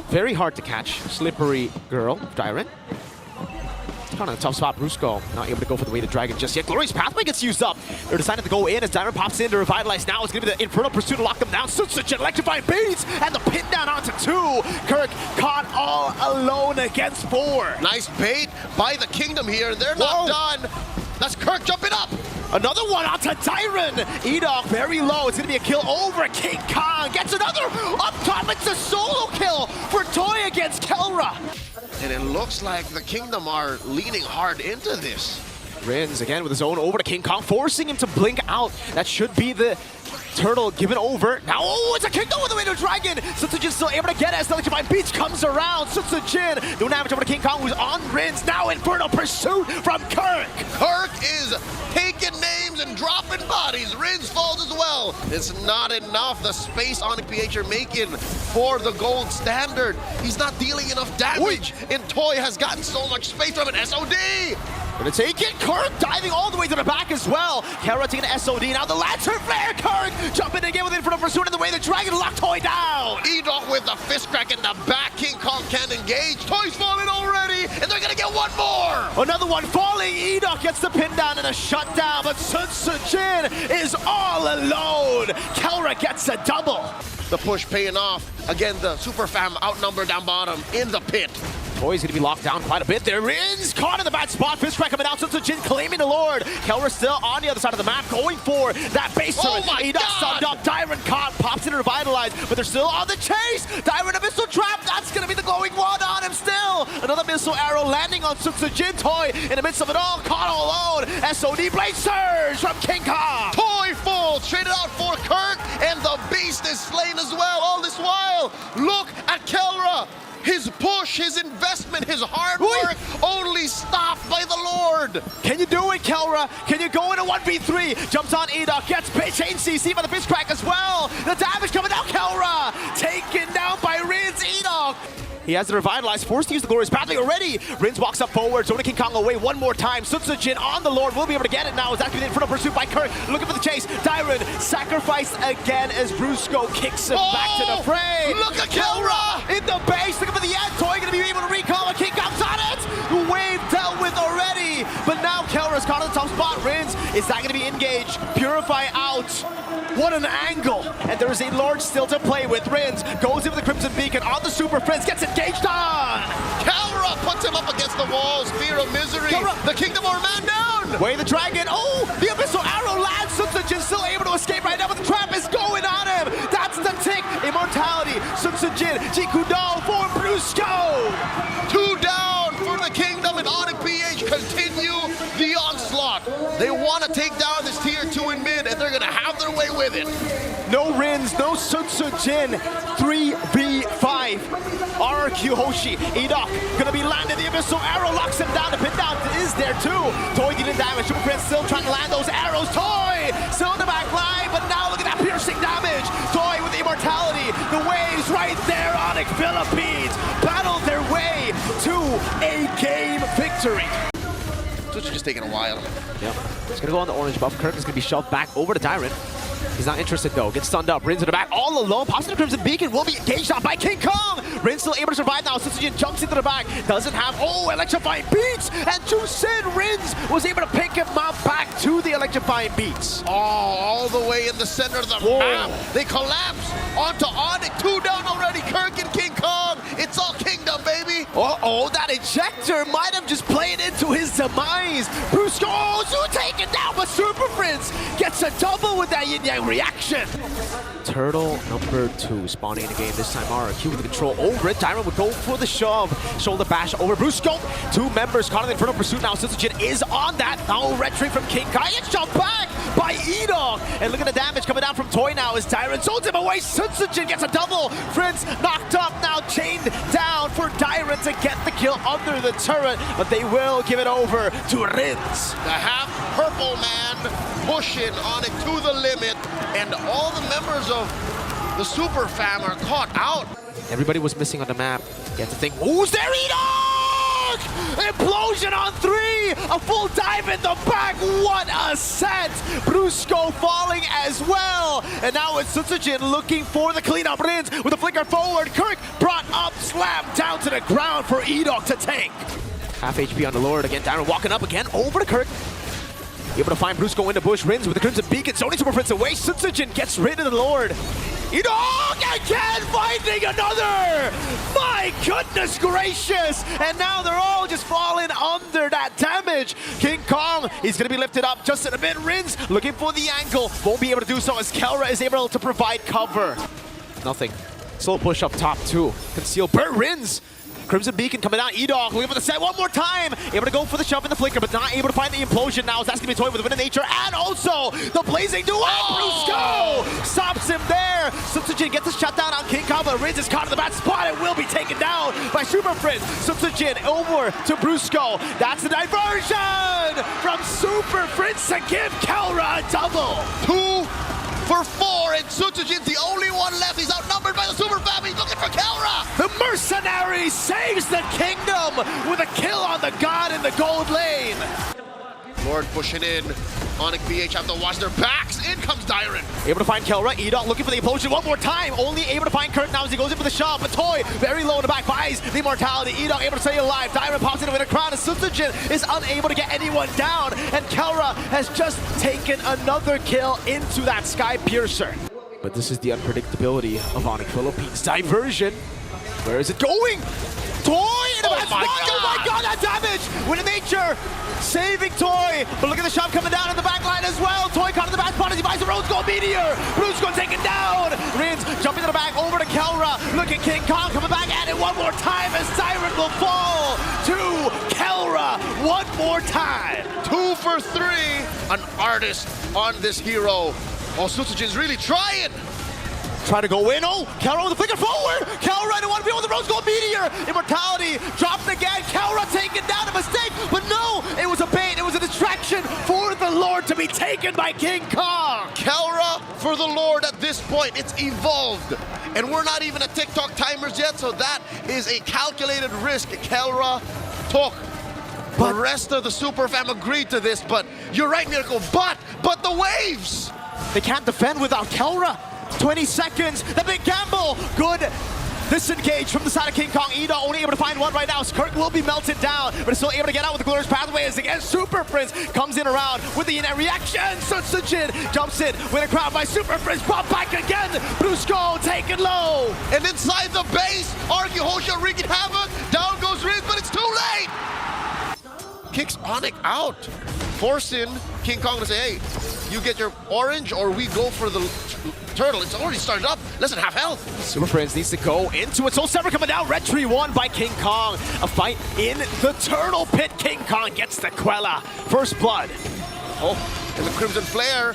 Very hard to catch. Slippery girl, Dyron. Kind of a tough spot. Brusco not able to go for the way to Dragon just yet. Glorious Pathway gets used up. They're deciding to go in as Dyron pops in to revitalize. Now it's going to be the Infernal Pursuit to lock them down. Such electrifying beats and the pin down onto 2. Kirk caught all alone against 4. Nice bait by the Kingdom here. They're not done. That's Kirk jumping up. Another one onto Dyron. Edok very low. It's going to be a kill over King Kong. Gets another up top. It's a solo kill for Toy against Kelra. And it looks like the Kingdom are leaning hard into this. Rins again with his own over to King Kong, forcing him to blink out. That should be the turtle given over. Now, oh, it's a Kingdom with the way to Dragon. Sutsujin still able to get it as the electrifying beats comes around. Sutsujin doing damage over to King Kong, who's on Rins. Now Infernal Pursuit from Kirk. Kirk is taking names and dropping bodies. Rins falls as well. It's not enough. The space ONIC PH are making for the gold standard. He's not dealing enough damage. And Toy has gotten so much space from an SOD. Gonna take it. Kirk diving all the way to the back as well. Kara taking an SOD. Now the Lantern Flare. Kirk jumping again with Infernal Pursuit in the way the Dragon locked Toy down. Edok with the fist crack in the back. King Kong can't engage. Toy's falling already, and they're gonna get one more. Another one falling. Edok gets the pin down and a shutdown, but Sutsujin is all alone. Kelra gets a double. The push paying off. Again, the Super Fam outnumbered down bottom in the pit. Toy's gonna be locked down quite a bit. There is caught in the bad spot. Fist crack coming out. Sutsujin claiming the Lord. Kelra still on the other side of the map, going for that base turret. Edok subbed up. Dyron caught, pops in to revitalize, but they're still on the chase. Dyron a missile trap. That's gonna be the glowing wand on him still. Another missile arrow landing on Sutsujin. Toy in the midst of it all, caught all alone. SOD blade surge from King Kong. Toy full, traded out for Kirk, and the beast is slain as well. All this while, look at Kelra. His push, his investment, his hard work only stopped by the Lord. Can you do it, Kelra? Can you go into 1v3? Jumps on Edok, gets chain CC by the fist crack as well. The damage coming out, Kelra. Taken down by Rins. Edok. He has to revitalize, forced to use the Glorious Pathway already. Rins walks up forward, throwing King Kong away one more time. Sutsujin on the Lord, will be able to get it now. Is that going to be the Infernal Pursuit by Kirk? Looking for the chase. Dyron sacrificed again as Brusco kicks him back to the fray. Look at Kelra! In the base, looking for the end. Toy going to be able to recall, and King Kong's on it. The wave dealt with already, but now Kelra's caught in the top spot. Rins, is that going to be engaged? Purify out. What an angle! And there is a Lord still to play with. Rins goes in with the Crimson Beacon on the Super Prince, gets engaged on! Kelra puts him up against the walls, fear of misery. Kelra. The Kingdom are man down! Way the Dragon, oh! The Abyssal Arrow lands! Sutsujin still able to escape right now, but the trap is going on him! That's the tick! Immortality! Sutsujin, Jikudo for Brusco! 2 down for the Kingdom, and ONIC PH continue the onslaught. They want to take down this tier 2 in mid, and they're going to have their way with it. No Rins, no Sutsujin. 3v5. RRQ HOSHI. Edok gonna be landing the Abyssal Arrow, locks him down. The pin down is there too. Toy dealing damage. Super Prince still trying to land those arrows. Toy still in the back line, but now look at that piercing damage. Toy with the immortality. The waves right there. ONIC Philippines battle their way to a game victory. It's just taking a while. Yep. It's gonna go on the orange buff. Kirk is gonna be shoved back over to Dyron. He's not interested though. Gets stunned up. Rins in the back all alone. Pops in the Crimson Beacon. Will be engaged on by King Kong. Rins still able to survive now. Sutsujin jumps into the back. Doesn't have, electrifying beats. And Jusin Rins was able to pick him up back to the electrifying beats. Oh, all the way in the center of the map. They collapse onto ONIC. 2 down already. Kirk and King Kong. It's all Kingdom, baby. That ejector might have just played into his demise. Brusco, taken down, but Super Prince gets a double with that yin-yang reaction. Turtle number 2 spawning in the game this time. RRQ with the control over it. Dyron would go for the shove. Shoulder bash over Brusco. 2 members caught in the Infernal Pursuit now. Sutsujin is on that. Now retreat from King Kai. It's jumped back by Edok. And look at the damage coming down from Toy now as Dyron holds him away. Sutsujin gets a double. Prince knocked up, now chained down for Dyron to get the kill under the turret. But they will give it over to Rins. The half-purple man pushing ONIC to the limit. And all the members of the Super Fam are caught out. Everybody was missing on the map. You have to think, who's there, Edok? Kirk! Implosion on 3! A full dive in the back! What a set! Brusco falling as well! And now it's Sutsujin looking for the cleanup. Rins with a flicker forward. Kirk brought up, slammed down to the ground for Edok to tank. Half HP on the Lord again. Darren walking up again over to Kirk. Able to find Brusco in the bush. Rins with the Crimson Beacon. Zoning Super Prince away. Sutsujin gets rid of the Lord. Edok again finding another! My goodness gracious! And now they're all just falling under that damage. King Kong, he's gonna be lifted up just in a bit. Rins looking for the angle. Won't be able to do so as Kelra is able to provide cover. Nothing. Slow push up top too. Conceal Burt Rins. Crimson Beacon coming out. Edok looking for the set one more time. Able to go for the shove in the flicker, but not able to find the implosion now. That's going to be toyed with the Wind of Nature and also the Blazing Duel. Brusco stops him there. Sutsujin gets the shutdown on King Kong, but Riz is caught in the bad spot and will be taken down by Super Prince. Sutsujin over to Brusco. That's the diversion from Super Prince to give Kelra a double. 2 for 4, and Sutsujin's the only one left. He's outnumbered by the Super Fam. He's looking for Kelra. The Mercenary saves the kingdom with a kill on the god in the gold lane. Lord pushing in. ONIC PH have to watch their backs. In comes Dyron. Able to find Kelra. Edok looking for the implosion one more time. Only able to find Kirk now as he goes in for the shove. But Toy very low in the back buys the immortality. Edok able to stay alive. Dyron pops into a crowd and Sutsujin is unable to get anyone down. And Kelra has just taken another kill into that Sky Piercer. But this is the unpredictability of ONIC Philippines. Diversion. Where is it going? Toy in the back spot. Oh my god, that damage! Wind of Nature saving Toy. But look at the shove coming down in the back line as well. Toy caught in the back spot as he buys the Rose Gold Meteor. Brusco taken down. Rins jumping to the back over to Kelra. Look at King Kong coming back at it one more time as Siren will fall to Kelra one more time. 2 for 3. An artist on this hero. Oh, Sutsujin's really trying. Trying to go in. Oh, Kelra with the flicker forward. Kelra didn't want to be with the Rose Gold Meteor. Immortality dropped again. Kelra taken down. A mistake, but no, it was a bait. It was a distraction for the Lord to be taken by King Kong. Kelra for the Lord at this point. It's evolved. And we're not even at TikTok timers yet, so that is a calculated risk Kelra took. The rest of the Super Fam agreed to this, but you're right, Miracle. But the waves. They can't defend without Kelra. 20 seconds, the big gamble. Good disengage from the side of King Kong. Edok only able to find one right now. Kirk will be melted down, but is still able to get out with the glorious pathway as again Super Prince comes in around with the reaction. Sutsujin jumps in with a crowd by Super Prince. Pop back again. Brusco taken low. And inside the base, RRQ HOSHI wreaking havoc. Down goes Riz, but it's too late. Kicks ONIC out, forcing King Kong to say, hey, you get your orange or we go for the turtle. It's already started up, less than half health. Super Prince needs to go into it. Soul Sever coming down. Red Tree won by King Kong. A fight in the turtle pit. King Kong gets the Quella. First blood. Oh, and the Crimson Flare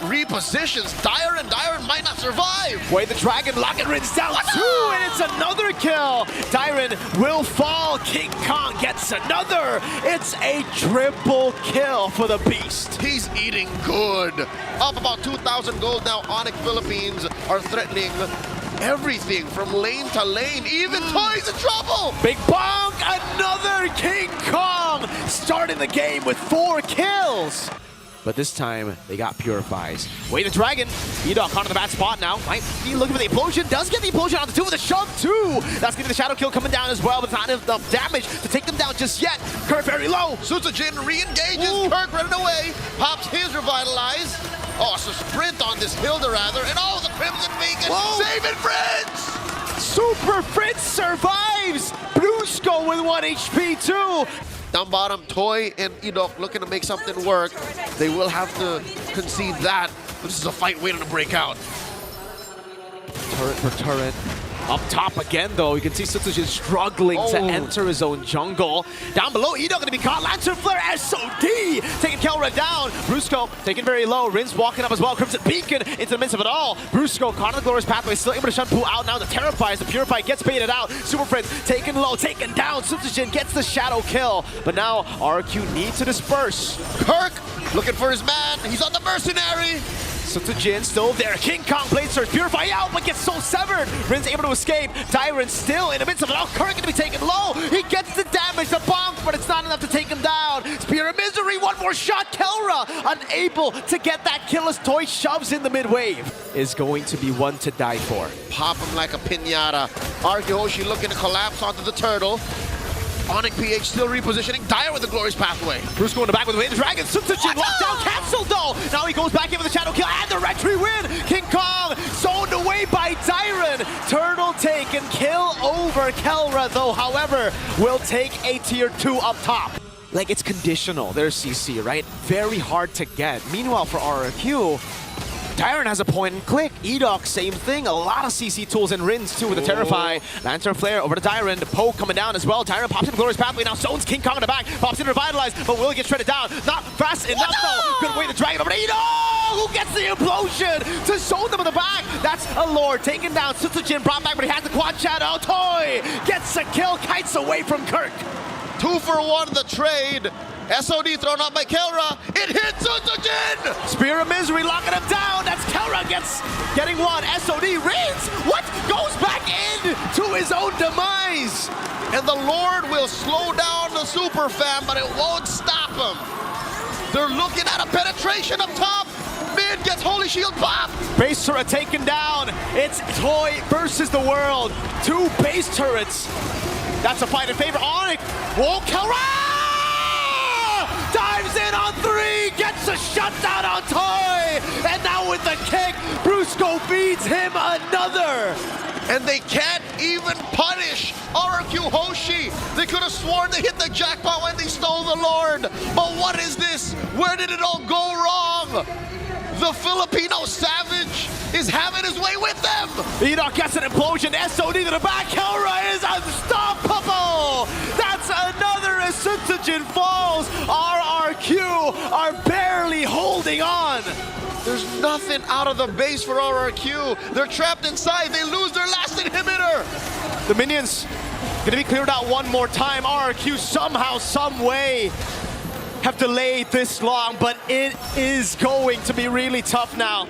repositions Dyron might not survive. Wait, the Dragon Locket Rins down two, and it's another kill. Dyron will fall. King Kong gets another. It's a triple kill for the Beast. He's eating good. Up about 2,000 gold now. ONIC Philippines are threatening everything from lane to lane. Even Toy's in trouble. Big bonk, another King Kong starting the game with 4 kills. But this time, they got Purifies. Wait, the Dragon. Edok onto the bad spot now. Might be looking for the implosion. Does get the implosion on the 2 with a shove, too. That's going to be the shadow kill coming down as well, but not enough damage to take them down just yet. Kirk very low. Sutsujin re-engages. Kirk running away. Pops his Revitalize. Oh, it's a sprint on this Hilda, rather. And oh, the Crimson Beacon. Saving friends. Super Fritz survives. Brusco with 1 HP, too. Down bottom, Toy and Edok looking to make something work. They will have to concede that. This is a fight waiting to break out. Turret for turret. Up top again, though. You can see Sutsujin struggling to enter his own jungle. Down below, Edok going to be caught. Lantern Flare, SOD taking Kelra down. Brusco taken very low. Rins walking up as well. Crimson Beacon into the midst of it all. Brusco caught on the glorious pathway, still able to shun Poo out now. The Terrifies, the Purify gets baited out. Super Prince taken low, taken down. Sutsujin gets the shadow kill. But now RRQ needs to disperse. Kirk looking for his man. He's on the Mercenary. Sutsujin still there. King Kong blade surge. Purify out, but gets soul severed. Rin's able to escape. Tyron still in the midst of it. Oh, Kirk going to be taken low. He gets the damage, the bonk, but it's not enough to take him down. Spear of Misery, one more shot. Kelra unable to get that kill as Toy shoves in the mid wave. Is going to be one to die for. Pop him like a piñata. RRQ HOSHI looking to collapse onto the turtle. ONIC PH still repositioning. Dire with the glorious pathway. Bruce going back with the Dragon. Sutsujin locked down, cancelled though. Now he goes back in with the shadow kill and the retry win. King Kong zoned away by Dyron. Turtle taken, kill over Kelra though. However, will take a tier 2 up top. Like it's conditional. There's CC, right? Very hard to get. Meanwhile, for RRQ, Tyron has a point and click. Edok, same thing. A lot of CC tools and Rins too with the Terrify. Lantern Flare over to Tyron. The poke coming down as well. Tyron pops in Glorious Pathway. Now zones King Kong in the back. Pops in Revitalize, but will get shredded down. Not fast enough though. Good way to drag it over to Edok, who gets the implosion to zone them in the back. That's a Lord taken down. Sutsujin brought back, but he has the quad shadow. Toy gets a kill. Kites away from Kirk. 2 for 1 the trade. SOD thrown out by Kelra. It hits Sutsujin! Spear of Misery locking him down. That's Kelra getting one. SOD Rins. What? Goes back in to his own demise. And the Lord will slow down the super fam, but it won't stop him. They're looking at a penetration up top. Mid gets Holy Shield pop. Base turret taken down. It's Toy versus the world. 2 base turrets. That's a fight in favor. ONIC. Whoa, Kelra! Dives in on 3, gets a shutdown on Toy, and now with the kick, Brusco feeds him another. And they can't even punish RRQ HOSHI. They could have sworn they hit the jackpot when they stole the Lord. But what is this? Where did it all go wrong? The Filipino savage is having his way with them. Edok gets an implosion. SOD to the back. Kelra is unstoppable. That's another as Sutsujin falls. RRQ are barely holding on. There's nothing out of the base for RRQ. They're trapped inside. They lose their last inhibitor. The minions gonna be cleared out one more time. RRQ somehow, some way have delayed this long, but it is going to be really tough now.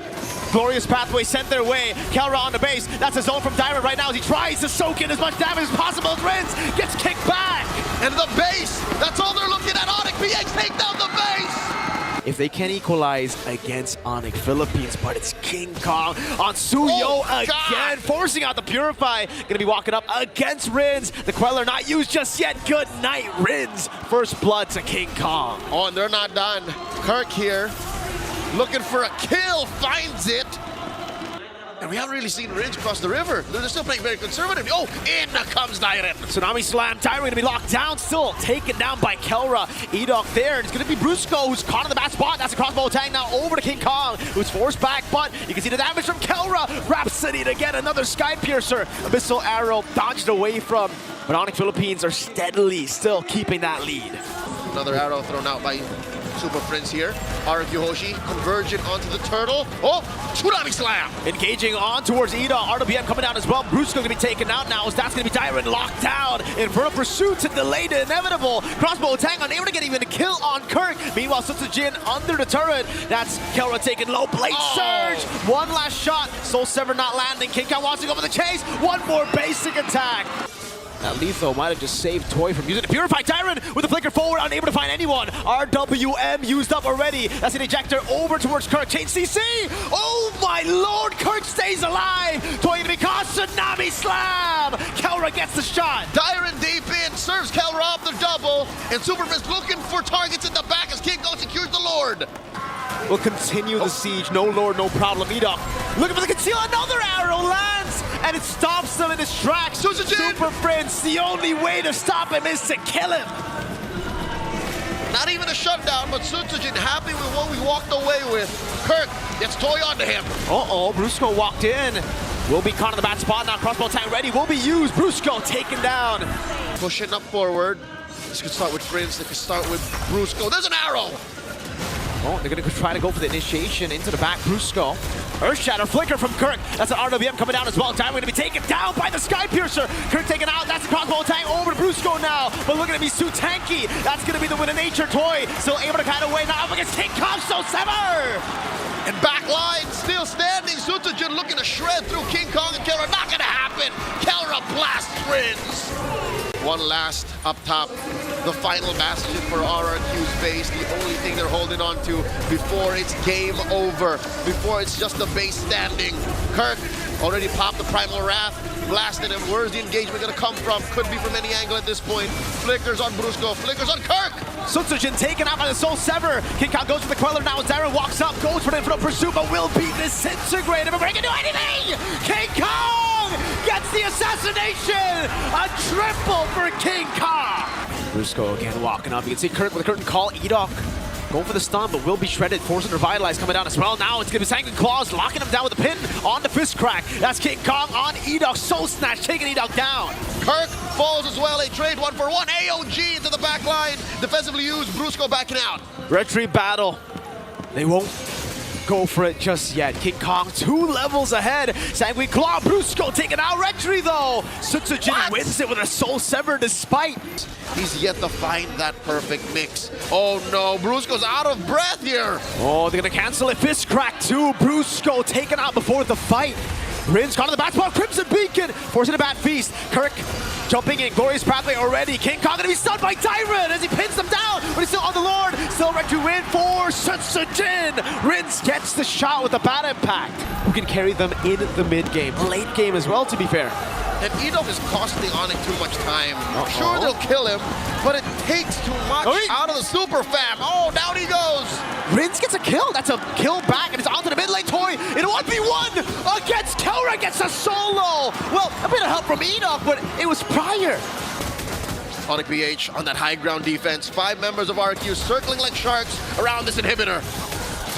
Glorious Pathway sent their way. Kelra on the base. That's a zone from Dyron right now as he tries to soak in as much damage as possible. Rins gets kicked back. And the base, that's all they're looking at. ONIC PX take down the base. If they can equalize against ONIC Philippines, but it's King Kong on Suyo again, forcing out the Purify. Gonna be walking up against Rins. The Queller not used just yet. Good night, Rins. First blood to King Kong. Oh, and they're not done. Kirk here, looking for a kill, finds it. And we haven't really seen Rins cross the river. They're still playing very conservatively. Oh, in comes Dyron. Tsunami Slam. Tyron gonna be locked down, still taken down by Kelra. Edok there, and it's gonna be Brusco who's caught in the bad spot. That's a crossbow attack now over to King Kong, who's forced back, but you can see the damage from Kelra. Rhapsody to get another Sky Piercer. Abyssal Arrow dodged away from, but ONIC Philippines are steadily still keeping that lead. Another arrow thrown out by Super Prince here. RRQ HOSHI converging onto the turtle. Oh, Tsunami Slam! Engaging on towards Ida. RWM coming down as well. Brusco gonna be taken out now as that's gonna be Dyron locked down. Infernal Pursuit to delay the inevitable. Crossbow attack unable to get even a kill on Kirk. Meanwhile, Sutsujin under the turret. That's Kelra taking low. Blade Surge. One last shot. Soul Sever not landing. King Kong wants to go for the chase. One more basic attack. That Letho might have just saved Toy from using the Purify. Tyron with the flicker forward, unable to find anyone. RWM used up already. That's an ejector over towards Kirk. Change CC. Oh my lord, Kirk stays alive. Toy gonna be caught. Tsunami Slam. Kelra gets the shot. Dyron deep in, serves Kelra off the double, and Superman's looking for targets in the back as King Kong secures the Lord. Will continue the siege. No Lord, no problem. Edok looking for the conceal. Another arrow lands, and it stops them in his tracks. Super Prince, the only way to stop him is to kill him. Not even a shutdown, but Sutsujin happy with what we walked away with. Kirk gets Toy onto him. Uh-oh, Brusco walked in. Will be caught in the bad spot now. Crossbow attack ready. Will be used. Brusco taken down. Pushing up forward. This could start with Prince. They could start with Brusco. There's an arrow. Oh, they're going to try to go for the initiation into the back. Brusco. Earth Shatter flicker from Kirk. That's an RWM coming down as well. Dyron going to be taken down by the Sky Piercer. Kirk taken out. That's the crossbow attack over to Brusco now. But look at him, he's too tanky. That's going to be the win of nature. Toy still able to kite away now up against King Kong. So Sever. And back line still standing. Sutsujin looking to shred through King Kong and Kelra. Not gonna happen. Kelra blasts Prince. One last up top. The final bastion for RRQ's base. The only thing they're holding on to before it's game over. Before it's just the base standing. Kirk already popped the Primal Wrath. Blasted him. Where's the engagement gonna come from? Could be from any angle at this point. Flickers on Brusco. Flickers on Kirk. Sutsujin taken out by the Soul Sever. King Kong goes for the Queller now as Darren walks up, goes for the infinite pursuit, but will be disintegrated before he can do anything! King Kong gets the assassination! A triple for King Kong! Brusco again walking up. You can see Kirk with a curtain call. Edok going for the stun, but will be shredded. Forcing Revitalize coming down as well. Now it's going to be Sanguine Claws, locking him down with a pin on the fist crack. That's King Kong on Edok. Soul Snatch, taking Edok down. Kirk falls as well. A trade 1-for-1. AOG into the back line. Defensively used. Brusco backing out. Retreat battle. They won't go for it just yet. King Kong 2 levels ahead. Sanguine Claw, Brusco taking out Retri though. Sutsujin wins it with a Soul Sever despite. He's yet to find that perfect mix. Oh no, Brusco's out of breath here. Oh, they're gonna cancel it. Fist crack too. Brusco taken out before the fight. Rin's caught in the back spot. Crimson Beacon forcing a bad feast. Kirk jumping in. Glorious Pathway already. King Kong gonna be stunned by Tyrant as he pins them down, but he's still on the Lord. Still right to win for Sutsujin. Rins gets the shot with a bad impact. Who can carry them in the mid game, late game as well, to be fair. And Edok is costing ONIC too much time. Sure, they'll kill him, but it takes too much out of the super fam. Oh, down he goes. Rins gets a kill. That's a kill back, and it's onto the mid lane. Toy in a 1v1 against Kelra, gets a solo. Well, a bit of help from Edok, but it was prior. ONIC PH on that high ground defense. 5 members of RRQ circling like sharks around this inhibitor.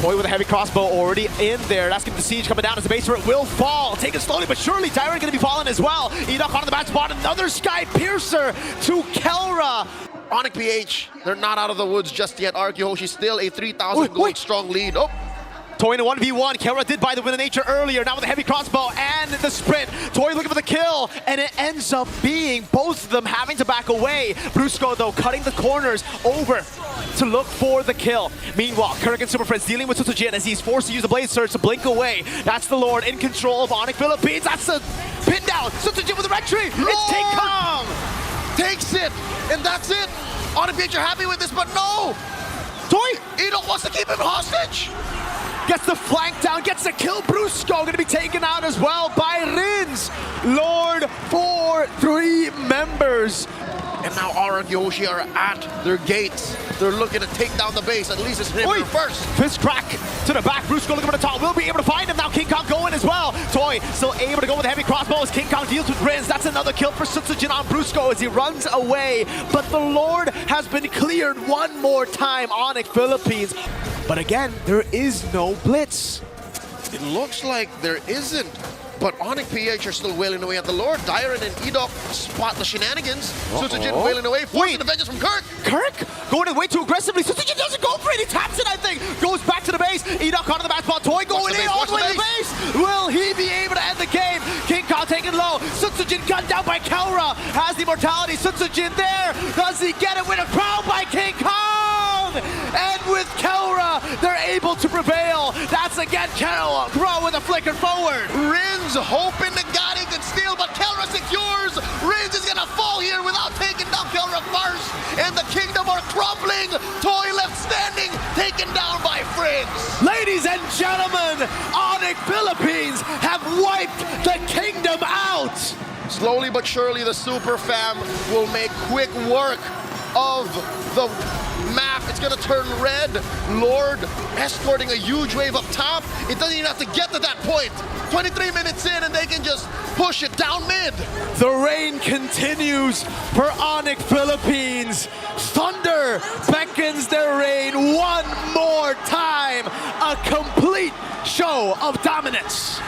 Toy with a heavy crossbow already in there. That's going to be the siege coming down as the base turret will fall. Take it slowly but surely. Tyrant going to be falling as well. Edok on the bad spot. Another Sky Piercer to Kelra. ONIC PH, they're not out of the woods just yet. RRQ HOSHI still a 3,000 gold strong lead. Oh. Toy in a 1v1. Kelra did buy the win of nature earlier. Now with the heavy crossbow and the sprint. Toy looking for the kill, and it ends up being both of them having to back away. Brusco, though, cutting the corners over to look for the kill. Meanwhile, Kirk and Super Friends dealing with Sutsujin as he's forced to use the Blade Surge to blink away. That's the Lord in control of ONIC Philippines. That's the pin down. Sutsujin with the red tree. It's King Kong. Takes it, and that's it. ONIC PH are happy with this, but no. Toy. Edok wants to keep him hostage. Gets the flank down, gets the kill. Brusco going to be taken out as well by Rins. Lord for 3 members. And now RRQ HOSHI are at their gates. They're looking to take down the base. At least it's him first. Fist crack to the back. Brusco looking for the top. Will be able to find him now. King Kong going as well. Toy still able to go with the heavy crossbow as King Kong deals with Rins. That's another kill for Sutsujin on Brusco as he runs away. But the Lord has been cleared one more time. ONIC Philippines. But again, there is no blitz. It looks like there isn't. But ONIC PH are still wailing away at the Lord. Dyron and Edok spot the shenanigans. Sutsujin wailing away, forcing the vengeance from Kirk. Kirk going way too aggressively. Sutsujin doesn't go for it. He taps it, I think. Goes back to the base. Edok onto the back spot. Toy going in all the way to the base. Will he be able to end the game? King Kong taken low. Sutsujin gunned down by Kelra. Has the immortality. Sutsujin there. Does he get it with a crown by King Kong? And with Kelra, they're able to prevail. That's again Kelra. Grow with a flicker forward. Rins hoping to God he could steal, but Kelra secures. Rins is gonna fall here without taking down Kelra first. And the kingdom are crumbling. Toy left standing, taken down by Friends. Ladies and gentlemen, ONIC Philippines have wiped the kingdom out. Slowly but surely, the Super Fam will make quick work of the map. It's gonna turn red. Lord escorting a huge wave up top. It doesn't even have to get to that point. 23 minutes in and they can just push it down mid. The reign continues for ONIC Philippines. Thunder beckons their reign one more time. A complete show of dominance.